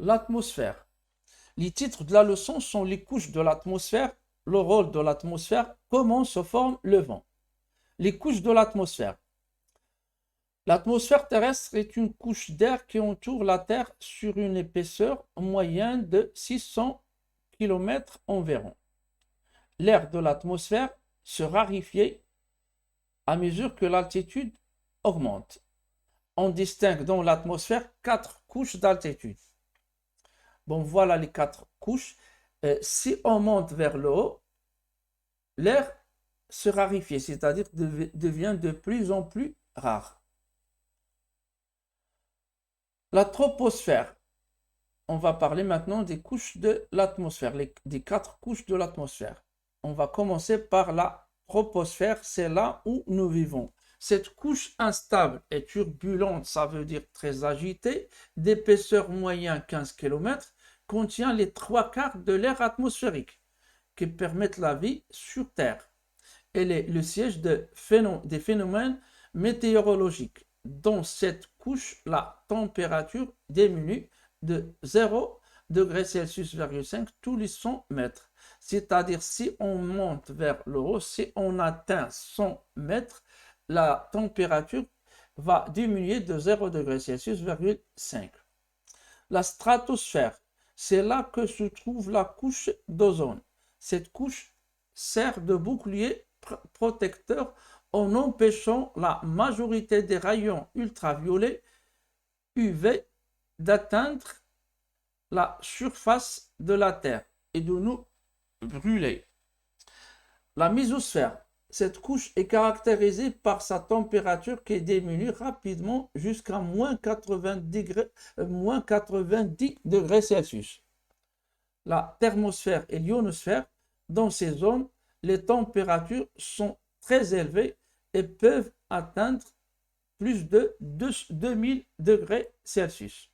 L'atmosphère. Les titres de la leçon sont les couches de l'atmosphère, le rôle de l'atmosphère, comment se forme le vent. Les couches de l'atmosphère. L'atmosphère terrestre est une couche d'air qui entoure la Terre sur une épaisseur moyenne de 600 km environ. L'air de l'atmosphère se raréfie à mesure que l'altitude augmente. On distingue dans l'atmosphère 4 couches d'altitude. Bon, voilà les 4 couches. Si on monte vers le haut, l'air se raréfie, c'est-à-dire devient de plus en plus rare. La troposphère. On va parler maintenant des couches de l'atmosphère, des 4 couches de l'atmosphère. On va commencer par la troposphère, c'est là où nous vivons. Cette couche instable et turbulente, ça veut dire très agitée, d'épaisseur moyenne 15 km, contient les 3/4 de l'air atmosphérique qui permettent la vie sur Terre. Elle est le siège des phénomènes météorologiques. Dans cette couche, la température diminue de 0 degré Celsius tous les 100 mètres. C'est-à-dire si on monte vers le haut, si on atteint 100 mètres, la température va diminuer de 0 degré Celsius. La stratosphère, c'est là que se trouve la couche d'ozone. Cette couche sert de bouclier protecteur en empêchant la majorité des rayons ultraviolets UV d'atteindre la surface de la Terre et de nous brûler. La mésosphère, cette couche est caractérisée par sa température qui diminue rapidement jusqu'à moins 90 degrés Celsius. La thermosphère et l'ionosphère, dans ces zones, les températures sont très élevées et peuvent atteindre plus de 2000 degrés Celsius.